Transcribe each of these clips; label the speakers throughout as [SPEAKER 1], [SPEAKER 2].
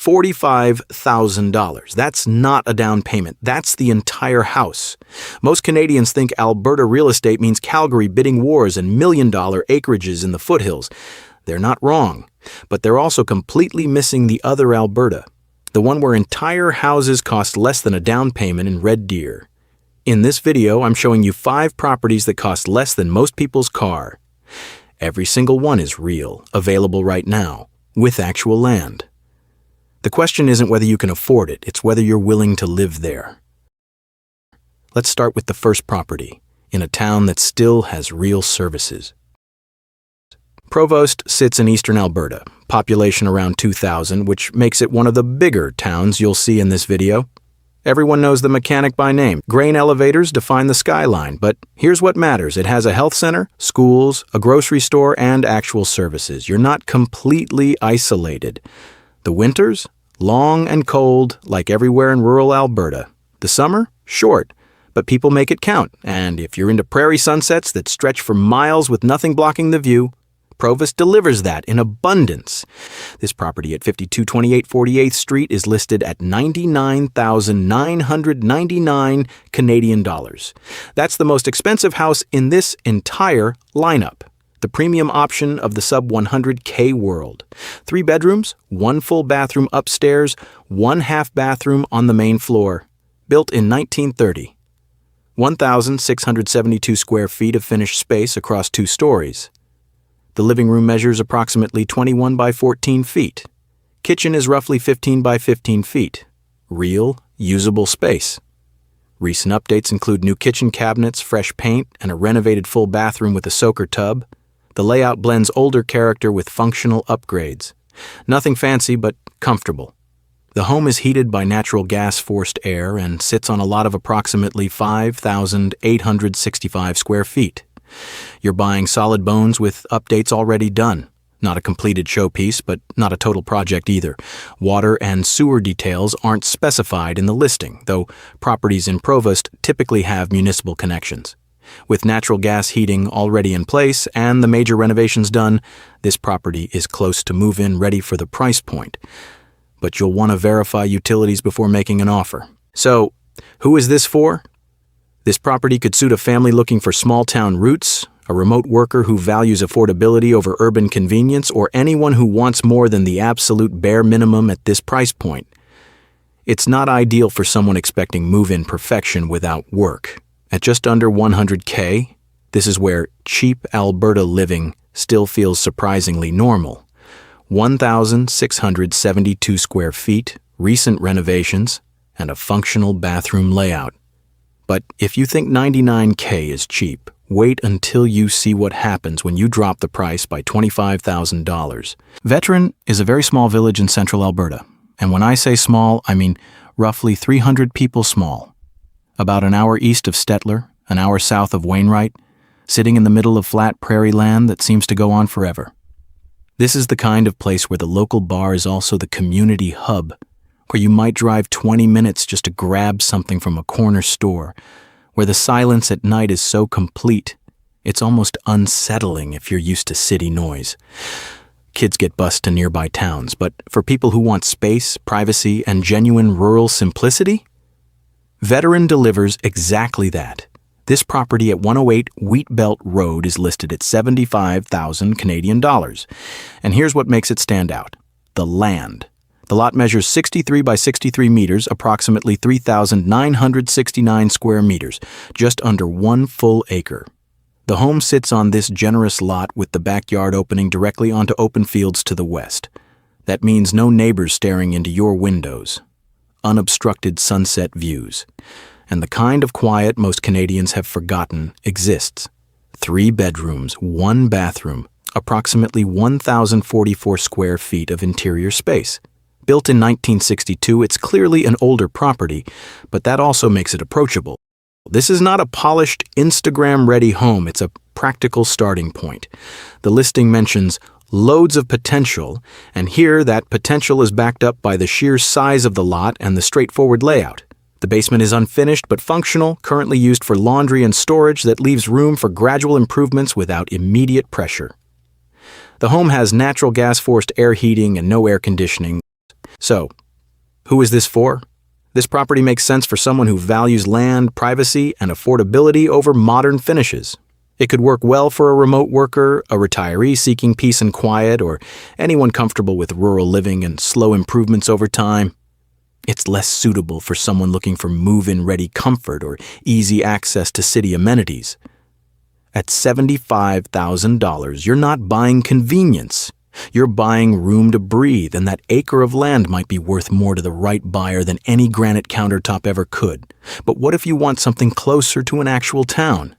[SPEAKER 1] $45,000. That's not a down payment. That's the entire house. Most Canadians think Alberta real estate means Calgary bidding wars and million-dollar acreages in the foothills. They're not wrong, but they're also completely missing the other Alberta, the one where entire houses cost less than a down payment in Red Deer. In this video, I'm showing you 5 properties that cost less than most people's car. Every single one is real, available right now, with actual land. The question isn't whether you can afford it, it's whether you're willing to live there. Let's start with the first property, in a town that still has real services. Provost sits in eastern Alberta, population around 2,000, which makes it one of the bigger towns you'll see in this video. Everyone knows the mechanic by name. Grain elevators define the skyline, but here's what matters. It has a health center, schools, a grocery store, and actual services. You're not completely isolated. The winters? Long and cold, like everywhere in rural Alberta. The summer? Short, but people make it count. And if you're into prairie sunsets that stretch for miles with nothing blocking the view, Provost delivers that in abundance. This property at 5228 48th Street is listed at $99,999 Canadian dollars. That's the most expensive house in this entire lineup. The premium option of the sub-100K world. 3 bedrooms, 1 full bathroom upstairs, 1 half bathroom on the main floor. Built in 1930. 1,672 square feet of finished space across 2 stories. The living room measures approximately 21 by 14 feet. Kitchen is roughly 15 by 15 feet. Real, usable space. Recent updates include new kitchen cabinets, fresh paint, and a renovated full bathroom with a soaker tub. The layout blends older character with functional upgrades. Nothing fancy, but comfortable. The home is heated by natural gas forced air and sits on a lot of approximately 5,865 square feet. You're buying solid bones with updates already done. Not a completed showpiece, but not a total project either. Water and sewer details aren't specified in the listing, though properties in Provost typically have municipal connections. With natural gas heating already in place and the major renovations done, this property is close to move-in ready for the price point. But you'll want to verify utilities before making an offer. So, who is this for? This property could suit a family looking for small-town roots, a remote worker who values affordability over urban convenience, or anyone who wants more than the absolute bare minimum at this price point. It's not ideal for someone expecting move-in perfection without work. At just under 100K, this is where cheap Alberta living still feels surprisingly normal. 1,672 square feet, recent renovations, and a functional bathroom layout. But if you think 99K is cheap, wait until you see what happens when you drop the price by $25,000. Veteran is a very small village in central Alberta. And when I say small, I mean roughly 300 people small. About an hour east of Stettler, an hour south of Wainwright, sitting in the middle of flat prairie land that seems to go on forever. This is the kind of place where the local bar is also the community hub, where you might drive 20 minutes just to grab something from a corner store, where the silence at night is so complete, it's almost unsettling if you're used to city noise. Kids get bused to nearby towns, but for people who want space, privacy, and genuine rural simplicity, Veteran delivers exactly that. This property at 108 Wheat Belt Road is listed at $75,000 Canadian dollars. And here's what makes it stand out: the land. The lot measures 63 by 63 meters, approximately 3,969 square meters, just under 1 full acre. The home sits on this generous lot with the backyard opening directly onto open fields to the west. That means no neighbors staring into your windows. Unobstructed sunset views. And the kind of quiet most Canadians have forgotten exists. 3 bedrooms, 1 bathroom, approximately 1,044 square feet of interior space. Built in 1962, it's clearly an older property, but that also makes it approachable. This is not a polished, Instagram-ready home. It's a practical starting point. The listing mentions loads of potential, and here that potential is backed up by the sheer size of the lot and the straightforward layout. The basement is unfinished but functional, currently used for laundry and storage that leaves room for gradual improvements without immediate pressure. The home has natural gas-forced air heating and no air conditioning. So, who is this for? This property makes sense for someone who values land, privacy, and affordability over modern finishes. It could work well for a remote worker, a retiree seeking peace and quiet, or anyone comfortable with rural living and slow improvements over time. It's less suitable for someone looking for move-in-ready comfort or easy access to city amenities. At $75,000, you're not buying convenience. You're buying room to breathe, and that acre of land might be worth more to the right buyer than any granite countertop ever could. But what if you want something closer to an actual town?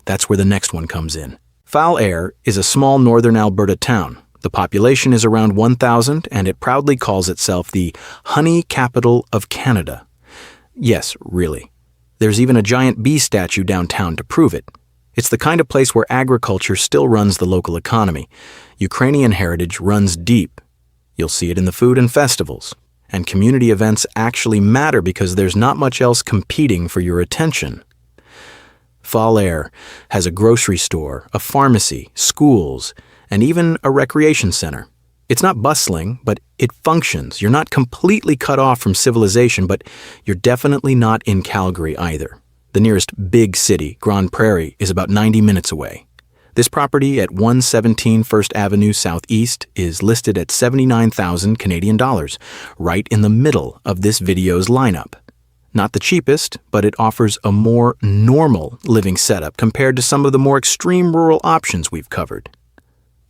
[SPEAKER 1] That's where the next one comes in. Falher is a small northern Alberta town. The population is around 1,000, and it proudly calls itself the honey capital of Canada. Yes, really. There's even a giant bee statue downtown to prove it. It's the kind of place where agriculture still runs the local economy. Ukrainian heritage runs deep. You'll see it in the food and festivals. And community events actually matter because there's not much else competing for your attention. Falher has a grocery store, a pharmacy, schools, and even a recreation center. It's not bustling, but it functions. You're not completely cut off from civilization, but you're definitely not in Calgary either. The nearest big city, Prairie, is about 90 minutes away. This property at 117 First Avenue Southeast is listed at 79,000 Canadian dollars, right in the middle of this video's lineup. Not the cheapest, but it offers a more normal living setup compared to some of the more extreme rural options we've covered.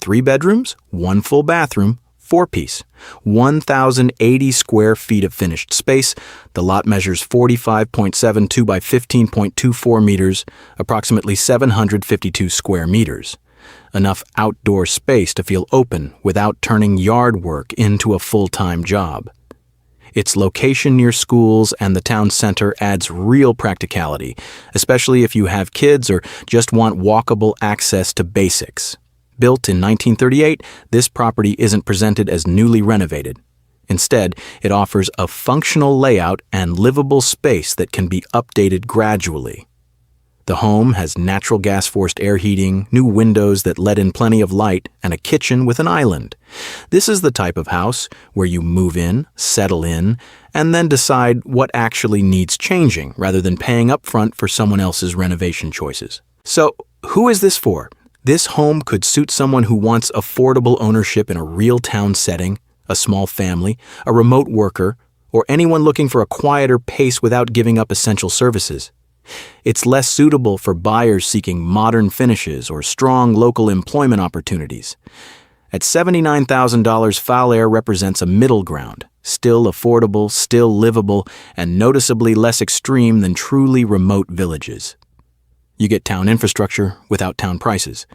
[SPEAKER 1] 3 bedrooms, 1 full bathroom, 4-piece, 1,080 square feet of finished space. The lot measures 45.72 by 15.24 meters, approximately 752 square meters. Enough outdoor space to feel open without turning yard work into a full-time job. Its location near schools and the town center adds real practicality, especially if you have kids or just want walkable access to basics. Built in 1938, this property isn't presented as newly renovated. Instead, it offers a functional layout and livable space that can be updated gradually. The home has natural gas-forced air heating, new windows that let in plenty of light, and a kitchen with an island. This is the type of house where you move in, settle in, and then decide what actually needs changing rather than paying up front for someone else's renovation choices. So, who is this for? This home could suit someone who wants affordable ownership in a real town setting, a small family, a remote worker, or anyone looking for a quieter pace without giving up essential services. It's less suitable for buyers seeking modern finishes or strong local employment opportunities. At $79,000, Falher represents a middle ground, still affordable, still livable, and noticeably less extreme than truly remote villages. You get town infrastructure without town prices.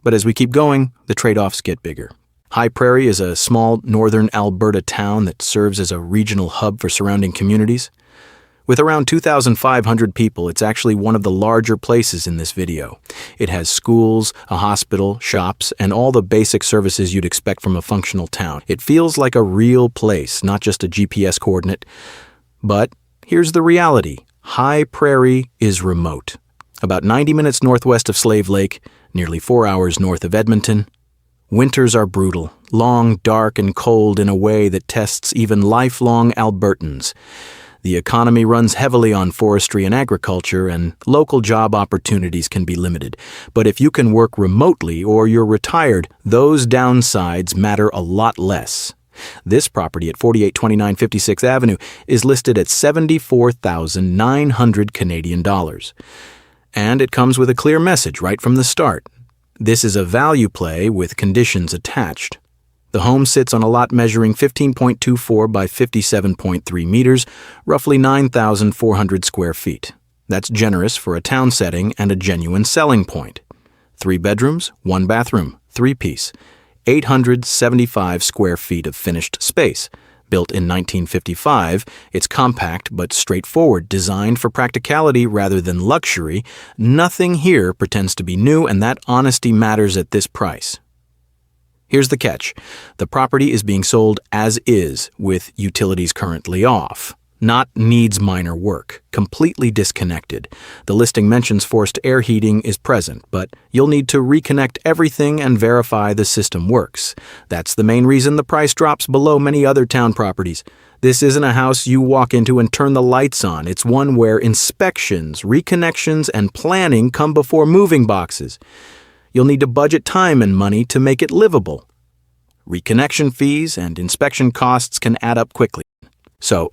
[SPEAKER 1] But as we keep going, the trade-offs get bigger. High Prairie is a small northern Alberta town that serves as a regional hub for surrounding communities. With around 2,500 people, it's actually one of the larger places in this video. It has schools, a hospital, shops, and all the basic services you'd expect from a functional town. It feels like a real place, not just a GPS coordinate. But here's the reality. High Prairie is remote. About 90 minutes northwest of Slave Lake, nearly 4 hours north of Edmonton. Winters are brutal, long, dark, and cold in a way that tests even lifelong Albertans. The economy runs heavily on forestry and agriculture, and local job opportunities can be limited. But if you can work remotely or you're retired, those downsides matter a lot less. This property at 4829 56th Avenue is listed at $74,900 Canadian dollars. And it comes with a clear message right from the start. This is a value play with conditions attached. The home sits on a lot measuring 15.24 by 57.3 meters, roughly 9,400 square feet. That's generous for a town setting and a genuine selling point. 3 bedrooms, 1 bathroom, 3-piece, 875 square feet of finished space. Built in 1955, it's compact but straightforward, designed for practicality rather than luxury. Nothing here pretends to be new, and that honesty matters at this price. Here's the catch. The property is being sold as is, with utilities currently off. not needs minor work, completely disconnected. The listing mentions forced air heating is present, but you'll need to reconnect everything and verify the system works. That's the main reason the price drops below many other town properties. This isn't a house you walk into and turn the lights on. It's one where inspections, reconnections, and planning come before moving boxes. You'll need to budget time and money to make it livable. Reconnection fees and inspection costs can add up quickly. So,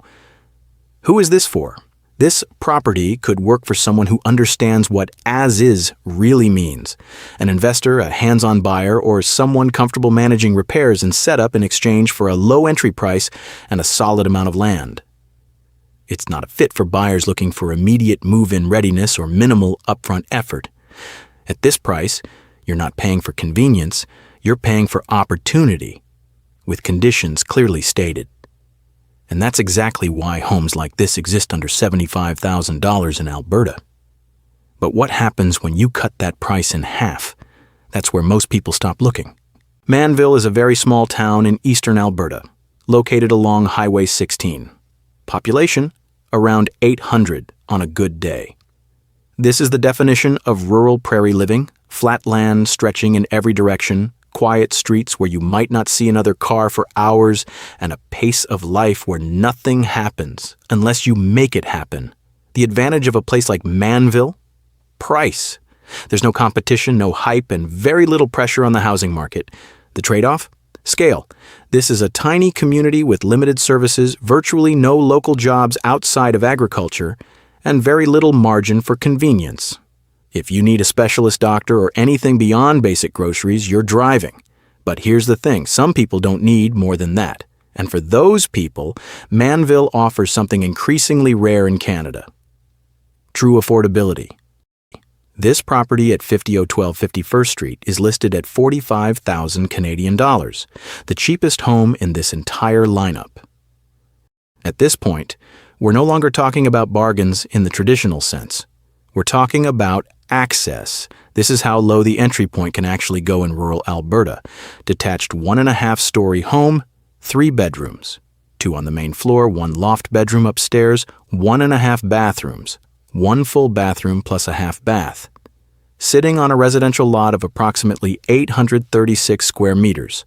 [SPEAKER 1] who is this for? This property could work for someone who understands what as-is really means. An investor, a hands-on buyer, or someone comfortable managing repairs and setup in exchange for a low entry price and a solid amount of land. It's not a fit for buyers looking for immediate move-in readiness or minimal upfront effort. At this price, you're not paying for convenience, you're paying for opportunity, with conditions clearly stated. And that's exactly why homes like this exist under $75,000 in Alberta. But what happens when you cut that price in half? That's where most people stop looking. Manville is a very small town in eastern Alberta, located along Highway 16. Population, around 800 on a good day. This is the definition of rural prairie living, flat land stretching in every direction, quiet streets where you might not see another car for hours, and a pace of life where nothing happens unless you make it happen. The advantage of a place like Manville? Price. There's no competition, no hype, and very little pressure on the housing market. The trade-off? Scale. This is a tiny community with limited services, virtually no local jobs outside of agriculture, and very little margin for convenience. If you need a specialist doctor or anything beyond basic groceries, you're driving. But here's the thing, some people don't need more than that. And for those people, Mannville offers something increasingly rare in Canada. True affordability. This property at 5012 51st Street is listed at 45,000 Canadian dollars, the cheapest home in this entire lineup. At this point, we're no longer talking about bargains in the traditional sense. We're talking about access. This is how low the entry point can actually go in rural Alberta. Detached 1.5-story home, 3 bedrooms. 2 on the main floor, 1 loft bedroom upstairs, 1.5 bathrooms, 1 full bathroom plus a half bath. Sitting on a residential lot of approximately 836 square meters.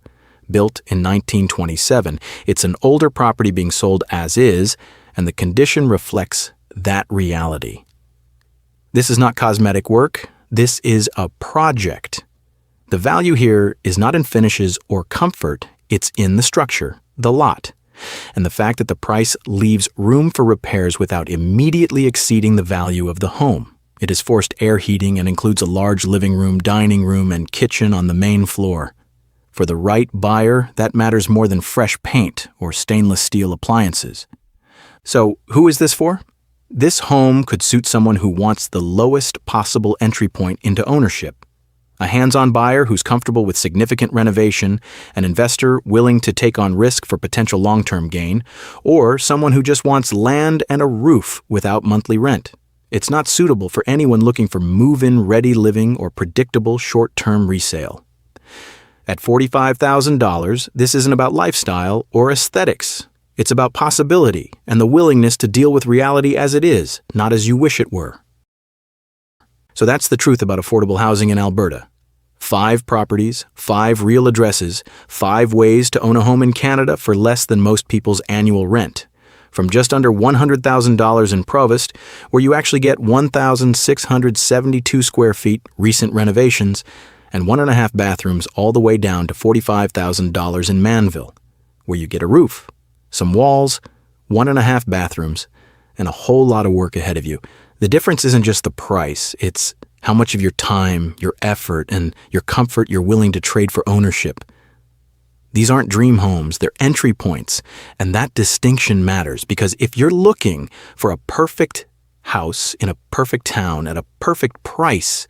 [SPEAKER 1] Built in 1927, it's an older property being sold as is, and the condition reflects that reality. This is not cosmetic work, this is a project. The value here is not in finishes or comfort, it's in the structure, the lot, and the fact that the price leaves room for repairs without immediately exceeding the value of the home. It is forced air heating and includes a large living room, dining room, and kitchen on the main floor. For the right buyer, that matters more than fresh paint or stainless steel appliances. So, who is this for? This home could suit someone who wants the lowest possible entry point into ownership. A hands-on buyer who's comfortable with significant renovation, an investor willing to take on risk for potential long-term gain, or someone who just wants land and a roof without monthly rent. It's not suitable for anyone looking for move-in ready living or predictable short-term resale. At $45,000, this isn't about lifestyle or aesthetics. It's about possibility and the willingness to deal with reality as it is, not as you wish it were. So that's the truth about affordable housing in Alberta. 5 properties, 5 real addresses, 5 ways to own a home in Canada for less than most people's annual rent. From just under $100,000 in Provost, where you actually get 1,672 square feet, recent renovations, and 1.5 bathrooms, all the way down to $45,000 in Mannville, where you get a roof, some walls, 1.5 bathrooms, and a whole lot of work ahead of you. The difference isn't just the price, it's how much of your time, your effort, and your comfort you're willing to trade for ownership. These aren't dream homes, they're entry points, and that distinction matters because if you're looking for a perfect house in a perfect town at a perfect price,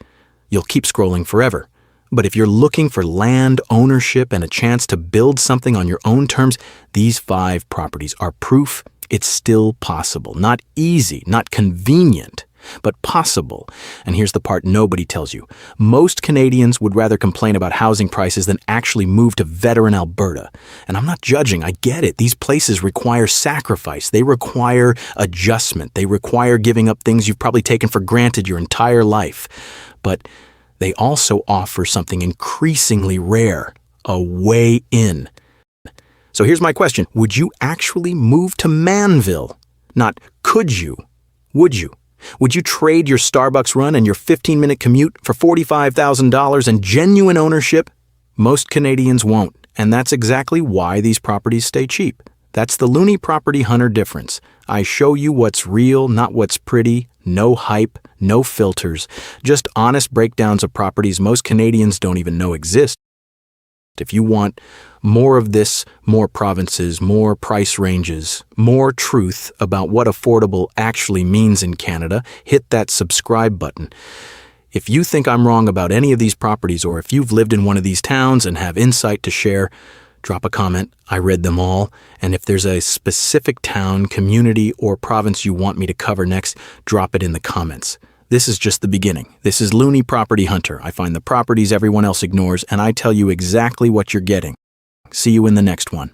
[SPEAKER 1] you'll keep scrolling forever. But if you're looking for land ownership and a chance to build something on your own terms, these 5 properties are proof it's still possible. Not easy, not convenient, but possible. And here's the part nobody tells you. Most Canadians would rather complain about housing prices than actually move to veteran Alberta. And I'm not judging, I get it. These places require sacrifice. They require adjustment. They require giving up things you've probably taken for granted your entire life. But they also offer something increasingly rare, a way in. So here's my question. Would you actually move to Manville? Not could you, would you? Would you trade your Starbucks run and your 15-minute commute for $45,000 and genuine ownership? Most Canadians won't, and that's exactly why these properties stay cheap. That's the loony property hunter difference. I show you what's real, not what's pretty, no hype, no filters, just honest breakdowns of properties most Canadians don't even know exist. If you want more of this, more provinces, more price ranges, more truth about what affordable actually means in Canada, hit that subscribe button. If you think I'm wrong about any of these properties, or if you've lived in one of these towns and have insight to share, drop a comment. I read them all. And if there's a specific town, community, or province you want me to cover next, drop it in the comments. This is just the beginning. This is Loony Property Hunter. I find the properties everyone else ignores, and I tell you exactly what you're getting. See you in the next one.